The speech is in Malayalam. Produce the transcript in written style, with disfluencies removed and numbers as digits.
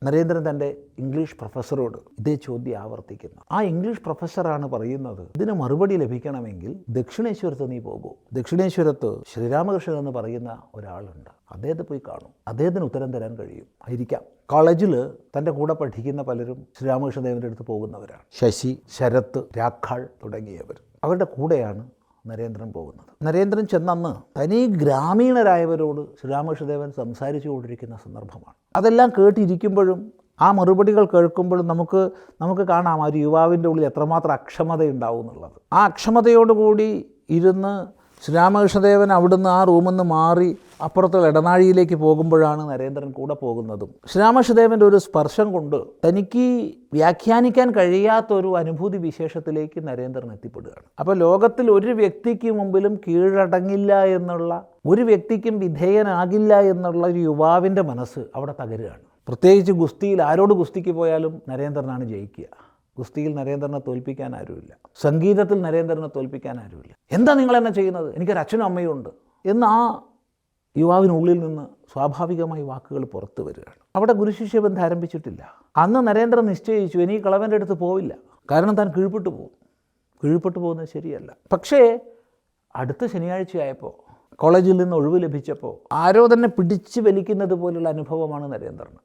നരേന്ദ്രൻ തൻ്റെ ഇംഗ്ലീഷ് പ്രൊഫസറോട് ഇതേ ചോദ്യം ആവർത്തിക്കുന്നു. ആ ഇംഗ്ലീഷ് പ്രൊഫസറാണ് പറയുന്നത്, ഇതിന് മറുപടി ലഭിക്കണമെങ്കിൽ ദക്ഷിണേശ്വരത്ത് നീ പോകൂ. ദക്ഷിണേശ്വരത്ത് ശ്രീരാമകൃഷ്ണൻ എന്ന് പറയുന്ന ഒരാളുണ്ട്, അദ്ദേഹത്തെ പോയി കാണും, അദ്ദേഹത്തിന് ഉത്തരം തരാൻ കഴിയും. ആയിരിക്കാം. കോളേജിൽ തൻ്റെ കൂടെ പഠിക്കുന്ന പലരും ശ്രീരാമകൃഷ്ണദേവൻ്റെ അടുത്ത് പോകുന്നവരാണ്. ശശി, ശരത്ത്, രാഖാൾ തുടങ്ങിയവർ. അവരുടെ കൂടെയാണ് നരേന്ദ്രൻ പോകുന്നത്. നരേന്ദ്രൻ ചെന്നന്ന് തനി ഗ്രാമീണരായവരോട് ശ്രീരാമകൃഷ്ണദേവൻ സംസാരിച്ചു കൊണ്ടിരിക്കുന്ന സന്ദർഭമാണ്. അതെല്ലാം കേട്ടിരിക്കുമ്പോഴും ആ മറുപടികൾ കേൾക്കുമ്പോഴും നമുക്ക് കാണാം ആ ഒരു യുവാവിൻ്റെ ഉള്ളിൽ എത്രമാത്രം അക്ഷമതയുണ്ടാവും എന്നുള്ളത്. ആ അക്ഷമതയോടുകൂടി ഇരുന്ന് ശ്രീരാമകൃഷ്ണദേവൻ അവിടുന്ന് ആ റൂമിൽ നിന്ന് മാറി അപ്പുറത്തുള്ള ഇടനാഴിയിലേക്ക് പോകുമ്പോഴാണ് നരേന്ദ്രൻ കൂടെ പോകുന്നതും. ശ്രീരാമകൃഷ്ണദേവൻ്റെ ഒരു സ്പർശം കൊണ്ട് തനിക്ക് വ്യാഖ്യാനിക്കാൻ കഴിയാത്തൊരു അനുഭൂതി വിശേഷത്തിലേക്ക് നരേന്ദ്രൻ എത്തിപ്പെടുകയാണ്. അപ്പോൾ ലോകത്തിൽ ഒരു വ്യക്തിക്ക് മുമ്പിലും കീഴടങ്ങില്ല എന്നുള്ള, ഒരു വ്യക്തിക്കും വിധേയനാകില്ല എന്നുള്ള ഒരു യുവാവിൻ്റെ മനസ്സ് അവിടെ തകരുകയാണ്. പ്രത്യേകിച്ച് ഗുസ്തിയിൽ ആരോട് ഗുസ്തിക്ക് പോയാലും നരേന്ദ്രനാണ് ജയിക്കുക. ഗുസ്തിയിൽ നരേന്ദ്രനെ തോൽപ്പിക്കാൻ ആരുമില്ല, സംഗീതത്തിൽ നരേന്ദ്രനെ തോൽപ്പിക്കാൻ ആരുമില്ല. എന്താ നിങ്ങളെന്നെ ചെയ്യുന്നത്, എനിക്കൊരു അച്ഛനും അമ്മയും ഉണ്ട് എന്ന് ആ യുവാവിനുള്ളിൽ നിന്ന് സ്വാഭാവികമായി വാക്കുകൾ പുറത്തു വരികയാണ്. അവിടെ ഗുരുശിഷ്യബന്ധം ആരംഭിച്ചിട്ടില്ല. അന്ന് നരേന്ദ്രൻ നിശ്ചയിച്ചു, ഇനി കളവൻ്റെ അടുത്ത് പോവില്ല, കാരണം താൻ കീഴ്പ്പെട്ടു പോകും. കീഴ്പ്പെട്ടു പോകുന്നത് ശരിയല്ല. പക്ഷേ അടുത്ത ശനിയാഴ്ചയായപ്പോൾ, കോളേജിൽ നിന്ന് ഒഴിവ് ലഭിച്ചപ്പോൾ ആരോ തന്നെ പിടിച്ചു വലിക്കുന്നത് പോലുള്ള അനുഭവമാണ് നരേന്ദ്രന്.